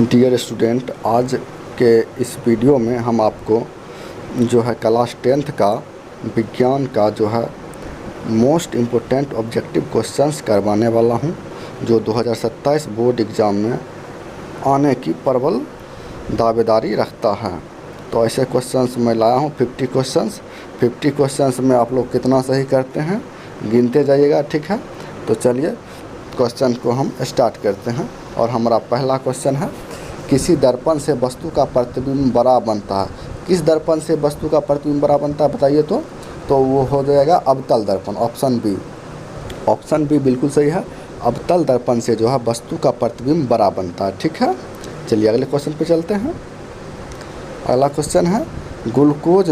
Dear student, आज के इस वीडियो में हम आपको जो है क्लास 10th का विज्ञान का जो है मोस्ट इम्पोर्टेंट ऑब्जेक्टिव क्वेश्चंस करवाने वाला हूं, जो 2027 बोर्ड एग्ज़ाम में आने की प्रबल दावेदारी रखता है। तो ऐसे क्वेश्चंस मैं लाया हूं 50 क्वेश्चंस में आप लोग कितना सही करते हैं गिनते जाइएगा, ठीक है। तो चलिए क्वेश्चन को हम स्टार्ट करते हैं। और हमारा पहला क्वेश्चन है, किसी दर्पण से वस्तु का प्रतिबिंब बड़ा बनता है। किस दर्पण से वस्तु का प्रतिबिंब बड़ा बनता है बताइए। तो वो हो जाएगा अवतल दर्पण, ऑप्शन बी बिल्कुल सही है। अवतल दर्पण से जो है वस्तु का प्रतिबिंब बड़ा बनता है, ठीक है। चलिए अगले क्वेश्चन पे चलते हैं। अगला क्वेश्चन है, ग्लूकोज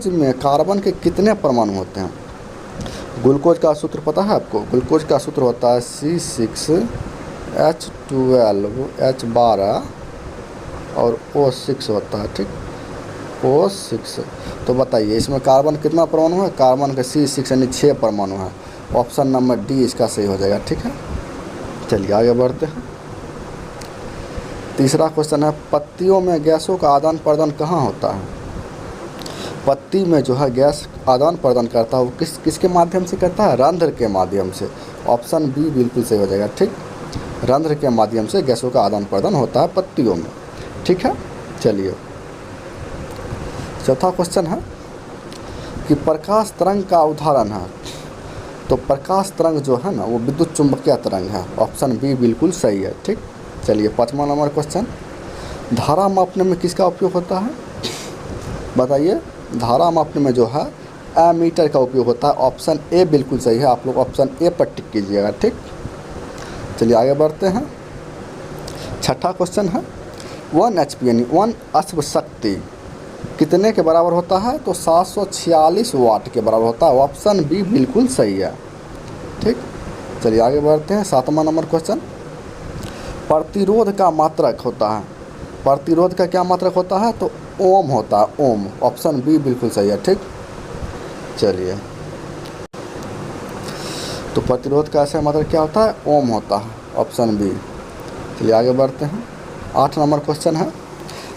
में कार्बन के कितने परमाणु होते हैं। ग्लूकोज का सूत्र पता है आपको। ग्लूकोज का सूत्र होता है C6H12H12 और O6 होता है, ठीक, O6। तो बताइए इसमें कार्बन कितना परमाणु है। कार्बन का C6 यानी 6 परमाणु है। ऑप्शन नंबर डी इसका सही हो जाएगा, ठीक है। चलिए आगे बढ़ते हैं। तीसरा क्वेश्चन है, पत्तियों में गैसों का आदान प्रदान कहाँ होता है। पत्ती में जो है गैस आदान प्रदान करता है वो किसके माध्यम से करता है, रंध्र के माध्यम से। ऑप्शन बी बिल्कुल सही हो जाएगा, ठीक। रंध्र के माध्यम से गैसों का आदान प्रदान होता है पत्तियों में, ठीक है। चलिए चौथा क्वेश्चन है कि प्रकाश तरंग का उदाहरण है। तो प्रकाश तरंग जो है ना वो विद्युत चुंबकीय तरंग है। ऑप्शन बी बिल्कुल सही है, ठीक। चलिए 5वां नंबर क्वेश्चन, धारा मापने में किसका उपयोग होता है बताइए। धारा मापने में जो है एमीटर का उपयोग होता है। ऑप्शन ए बिल्कुल सही है। आप लोग ऑप्शन ए पर टिक कीजिएगा, ठीक। चलिए आगे बढ़ते हैं। छठा क्वेश्चन है, 1 HP यानी 1 अश्व शक्ति कितने के बराबर होता है। तो 746 वाट के बराबर होता है। ऑप्शन बी बिल्कुल सही है, ठीक। चलिए आगे बढ़ते हैं। 7वां नंबर क्वेश्चन, प्रतिरोध का मात्रक होता है। प्रतिरोध का क्या मात्रक होता है। तो ओम होता है, ओम। ऑप्शन बी बिल्कुल सही है, ठीक। चलिए तो प्रतिरोध का ऐसा मात्रक क्या होता है, ओम होता है। Option B. चलिए आगे बढ़ते हैं। 8 नंबर क्वेश्चन है,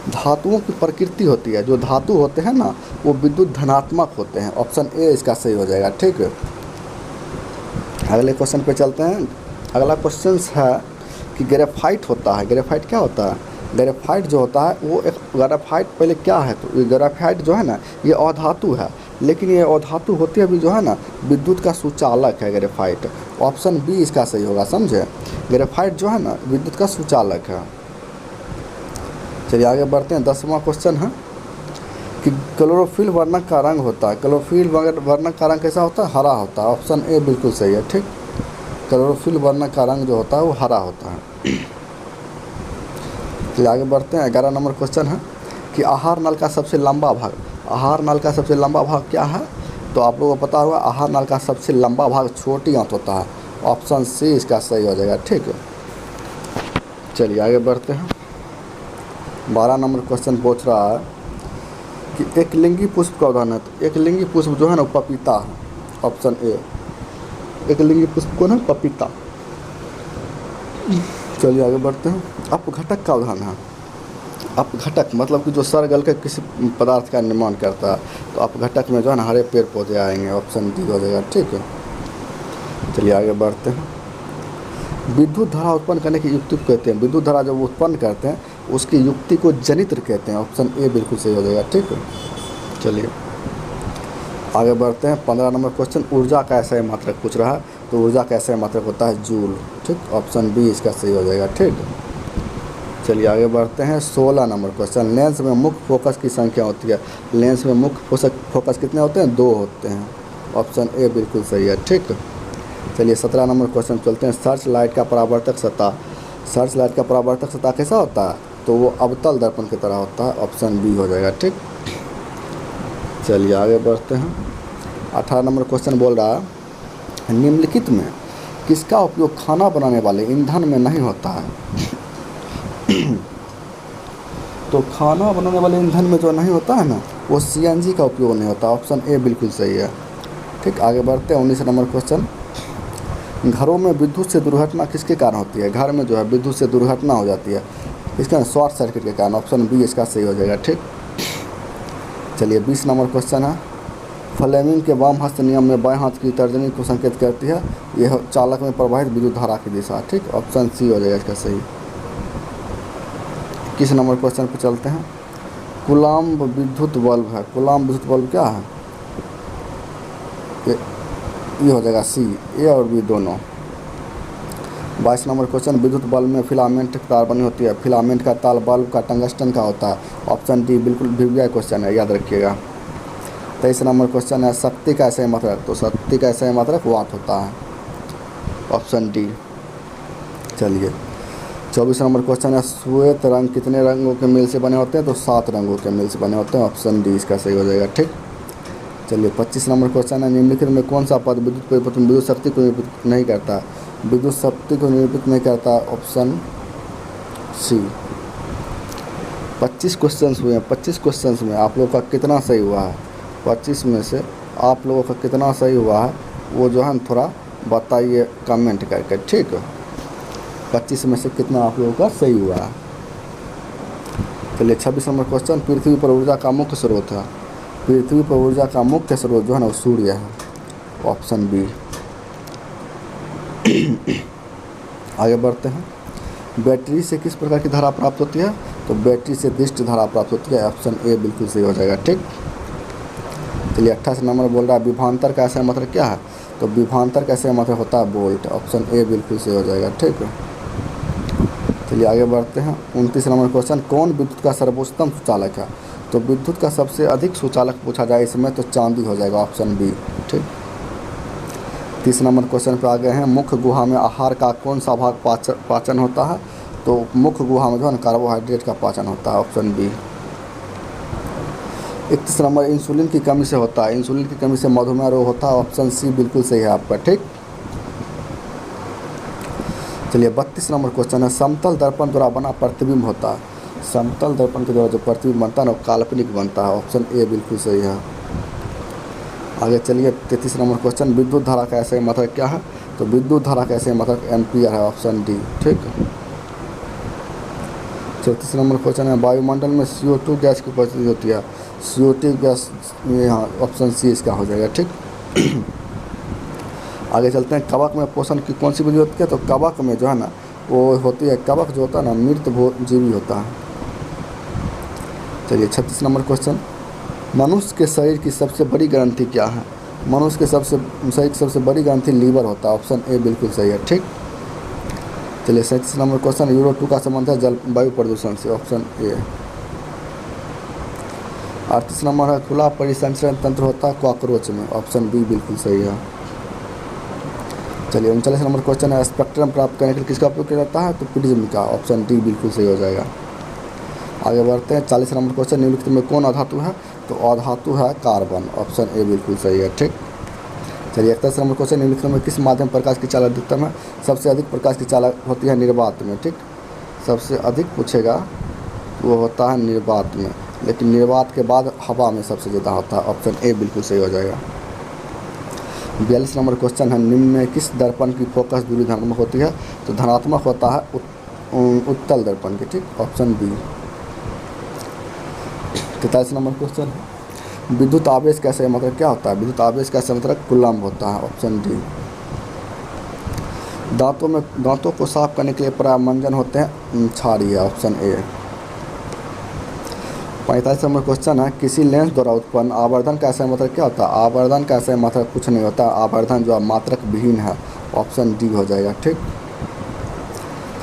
धातुओं की प्रकृति होती है, जो धातु होते हैं ना वो विद्युत धनात्मक होते हैं। ऑप्शन ए इसका सही हो जाएगा, ठीक है। अगले क्वेश्चन पे चलते हैं। अगला क्वेश्चन है कि ग्रेफाइट होता है। ग्रेफाइट क्या होता है। ग्रेफाइट जो होता है वो एक ग्रेफाइट पहले क्या है। तो ये ग्रेफाइट जो है ना ये अधातु है, लेकिन ये अधातु होते भी जो है ना विद्युत का सुचालक है ग्रेफाइट। ऑप्शन बी इसका सही होगा, समझे। ग्रेफाइट जो है ना विद्युत का सुचालक है। चलिए आगे बढ़ते हैं। 10वां क्वेश्चन है कि क्लोरोफिल वर्णक का रंग होता है। क्लोरोफिल वर्णक का रंग कैसा होता है, हरा होता है। ऑप्शन ए बिल्कुल सही है, ठीक। क्लोरोफिल वर्णक का रंग जो होता है वो हरा होता है। चलिए आगे बढ़ते हैं। 11 नंबर क्वेश्चन है कि आहार नल का सबसे लंबा भाग। आहार नल का सबसे लंबा भाग क्या है। तो आप लोगों को पता होगा आहार नल का सबसे लंबा भाग छोटी आंत होता है। ऑप्शन सी इसका सही हो जाएगा, ठीक है। चलिए आगे बढ़ते हैं। 12 नंबर क्वेश्चन पूछ रहा है कि एक लिंगी पुष्प का उदाहरण है। तो एक लिंगी पुष्प जो है ना पपीता है। Option A. एक लिंगी पुष्प कौन है, पपीता। चलिए आगे बढ़ते हैं। अपघटक का उदाहरण है। अपघटक मतलब कि जो सड़ गल के किसी पदार्थ का निर्माण करता है। तो अपघटक में जो है ना हरे पेड़ पौधे आएंगे। ऑप्शन डी हो जाएगा, ठीक है। चलिए आगे बढ़ते हैं। विद्युत धारा उत्पन्न करने की युक्ति को कहते हैं। विद्युत धारा जब उत्पन्न करते हैं उसकी युक्ति को जनित्र कहते हैं। ऑप्शन ए बिल्कुल सही हो जाएगा, ठीक है। चलिए आगे बढ़ते हैं। 15 नंबर क्वेश्चन, ऊर्जा का ऐसा मात्रक पूछ रहा है। तो ऊर्जा का ऐसा मात्रक होता है जूल, ठीक। ऑप्शन बी इसका सही हो जाएगा, ठीक। चलिए आगे बढ़ते हैं। 16 नंबर क्वेश्चन, लेंस में मुख्य फोकस की संख्या होती है। लेंस में मुख्य फोकस कितने होते हैं, 2 होते हैं। ऑप्शन ए बिल्कुल सही है, ठीक। चलिए 17 नंबर क्वेश्चन चलते हैं। सर्च लाइट का परावर्तक सतह। सर्च लाइट का परावर्तक सतह कैसा होता है। तो वो अवतल दर्पण की तरह होता है। ऑप्शन बी हो जाएगा, ठीक। चलिए आगे बढ़ते हैं। 18 नंबर क्वेश्चन बोल रहा है, निम्नलिखित में किसका उपयोग खाना बनाने वाले ईंधन में नहीं होता है। तो खाना बनाने वाले ईंधन में जो नहीं होता है ना वो CNG का उपयोग नहीं होता। ऑप्शन ए बिल्कुल सही है, ठीक। आगे बढ़ते हैं। 19 नंबर क्वेश्चन, घरों में विद्युत से दुर्घटना किसके कारण होती है? घर में जो है विद्युत से दुर्घटना हो जाती है, इसका शॉर्ट सर्किट के कारण। ऑप्शन बी इसका सही हो जाएगा। ठीक, चलिए 20 नंबर क्वेश्चन है, फ्लेमिंग के वाम हस्त नियम में बाएं हाथ की तर्जनी को संकेत करती है, यह चालक में प्रवाहित विद्युत धारा की दिशा। ठीक, ऑप्शन सी हो जाएगा इसका सही। 21 नंबर क्वेश्चन पर चलते हैं, कूलाम्ब विद्युत बल्ब है, कूलाम्ब विद्युत बल्ब क्या है? ये हो जाएगा सी, ए और बी दोनों। 22 नंबर क्वेश्चन, विद्युत बल्ब में फिलामेंट तार बनी होती है, फिलामेंट का तार बल्ब का टंगस्टन का होता है। ऑप्शन डी बिल्कुल भिविया क्वेश्चन है, याद रखिएगा। 23 नंबर क्वेश्चन है, शक्ति का ऐसे मात्रक, तो शक्ति का ऐसे मात्रक वाट होता है। Option D. चलिए 24 नंबर क्वेश्चन है, श्वेत रंग कितने रंगों के मेल से बने होते हैं? तो 7 रंगों के मेल से बने होते हैं। ऑप्शन डी इसका सही हो जाएगा। ठीक, चलिए 25 नंबर क्वेश्चन है, निम्नलिखित में कौन सा पद विद्युत शक्ति को निरूपित नहीं करता? विद्युत शक्ति को निरूपित नहीं करता। Option C. 25 क्वेश्चंस हुए हैं, 25 क्वेश्चंस में आप लोगों का कितना सही हुआ है? 25 में से आप लोगों का कितना सही हुआ है वो जो है थोड़ा बताइए कमेंट करके। ठीक है, 25 में से कितना आप लोगों का सही हुआ है? चलिए 26 नंबर क्वेश्चन, पृथ्वी पर ऊर्जा का मुख्य स्रोत है, पृथ्वी पर ऊर्जा का मुख्य स्रोत जो है ना वो सूर्य है। Option B. आगे बढ़ते हैं, बैटरी से किस प्रकार की धारा प्राप्त होती है? तो बैटरी से दिष्ट धारा प्राप्त होती है। ऑप्शन ए बिल्कुल सही हो जाएगा। ठीक, चलिए 28 नंबर बोल रहा है, विभवांतर का ऐसा मतलब क्या है? तो विभवांतर का ऐसा मतलब होता है वोल्ट। ऑप्शन ए बिल्कुल सही हो जाएगा। ठीक है, चलिए आगे बढ़ते हैं, 29 नंबर क्वेश्चन, कौन विद्युत का सर्वोत्तम सुचालक है? तो विद्युत का सबसे अधिक सुचालक पूछा जाए इसमें तो चांदी हो जाएगा। Option B. ठीक, 30 नंबर क्वेश्चन पर आ गए हैं, मुख्य गुहा में आहार का कौन सा भाग पाचन होता है? तो मुख्य गुहा में जो है कार्बोहाइड्रेट का पाचन होता है। Option B. 31 नंबर, इंसुलिन की कमी से होता है, इंसुलिन की कमी से मधुमेह रोग होता है। ऑप्शन सी बिल्कुल सही है आपका। ठीक, चलिए 32 नंबर क्वेश्चन है, समतल दर्पण द्वारा बना प्रतिबिंब होता है, समतल दर्पण के द्वारा जो प्रतिबिंब बनता है ना वो काल्पनिक बनता है। ऑप्शन ए बिल्कुल सही है। आगे चलिए 33 नंबर क्वेश्चन, विद्युत धारा का ऐसे मतलब क्या है? तो विद्युत धारा का ऐसे मतलब एम्पियर है। Option D. ठीक, 34 नंबर क्वेश्चन है, वायुमंडल में CO2 गैस की उपस्थिति होती है, CO2 गैस यहाँ। ऑप्शन सी इसका हो जाएगा। ठीक, आगे चलते हैं, कवक में पोषण की कौन सी विधि होती है? तो कवक में जो है ना वो होती है, कवक जो होता है ना मृत जीवी होता है। चलिए 36 नंबर क्वेश्चन, मनुष्य के शरीर की सबसे बड़ी ग्रंथि क्या है? मनुष्य के शरीर की सबसे बड़ी ग्रंथि लीवर होता है। ऑप्शन ए बिल्कुल सही है। ठीक, चलिए 37 नंबर क्वेश्चन, यूरो 2 का संबंध है जलवायु प्रदूषण से। Option A. 38 नंबर है, खुला परिसंचरण तंत्र होता है कॉकरोच में। ऑप्शन बी बिल्कुल सही है। चलिए 39 नंबर क्वेश्चन है, स्पेक्ट्रम प्राप्त करने के लिए किसका उपयोग किया जाता है? तो प्रिज्म का। ऑप्शन डी बिल्कुल सही हो जाएगा। आगे बढ़ते हैं, 40 नंबर क्वेश्चन, निम्नलिखित में कौन अधातु है? तो अधातु है कार्बन। ऑप्शन ए बिल्कुल सही है। ठीक, चलिए 41 नंबर क्वेश्चन, निम्नलिखित में किस माध्यम प्रकाश की चालक अधिकतम है? सबसे अधिक प्रकाश की चालक होती है निर्वात में। ठीक, सबसे अधिक पूछेगा वो होता है निर्वात में, लेकिन निर्वात के बाद हवा में सबसे ज़्यादा होता है। ऑप्शन ए बिल्कुल सही हो जाएगा। 42 नंबर क्वेश्चन है, निम्न में किस दर्पण की फोकस दूरी धनात्मक होती है? तो धनात्मक होता है उत्तल दर्पण की। ठीक, ऑप्शन बी। 43 नंबर क्वेश्चन है, विद्युत आवेश का सही मतलब क्या होता है? विद्युत आवेश का सही मतलब कूलम्ब होता है। Option D. दांतों को साफ करने के लिए प्रायः मंजन होते हैं क्षारीय। Option A. 45 नंबर क्वेश्चन है, किसी लेंस द्वारा उत्पन्न आवर्धन का सही मतलब क्या होता है? आवर्धन का सही मतलब कुछ नहीं होता, आवर्धन जो मात्रक विहीन है। ऑप्शन डी हो जाएगा। ठीक,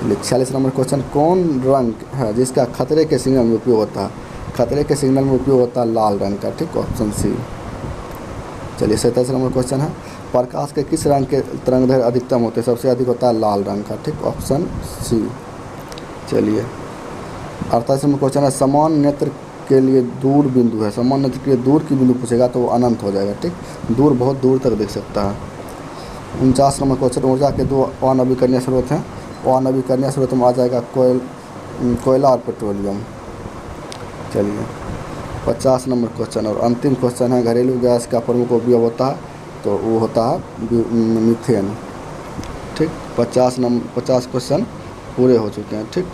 46 नंबर क्वेश्चन, कौन रंग है जिसका खतरे के सिग्नल में उपयोग होता है? खतरे के सिग्नल में उपयोग होता है लाल रंग का। ठीक, ऑप्शन सी। चलिए 47 नंबर क्वेश्चन है, प्रकाश के किस रंग के तरंगदैर्घ्य अधिकतम होते हैं? सबसे अधिक होता है लाल रंग का। ठीक, ऑप्शन सी। चलिए 48 नंबर क्वेश्चन है, समान नेत्र के लिए दूर बिंदु है, समान नेत्र के लिए दूर की बिंदु पूछेगा तो वो अनंत हो जाएगा। ठीक, दूर बहुत दूर तक देख सकता है। 49 नंबर क्वेश्चन, ऊर्जा के दो अनवीकरणीय स्रोत हैं, अनवीकरणीय स्रोत में आ जाएगा कोयला और पेट्रोलियम। चलिए 50 नंबर क्वेश्चन और अंतिम क्वेश्चन है, घरेलू गैस का प्रमुख उपयोग होता है तो वो होता है मीथेन। 50 क्वेश्चन पूरे हो चुके हैं। ठीक।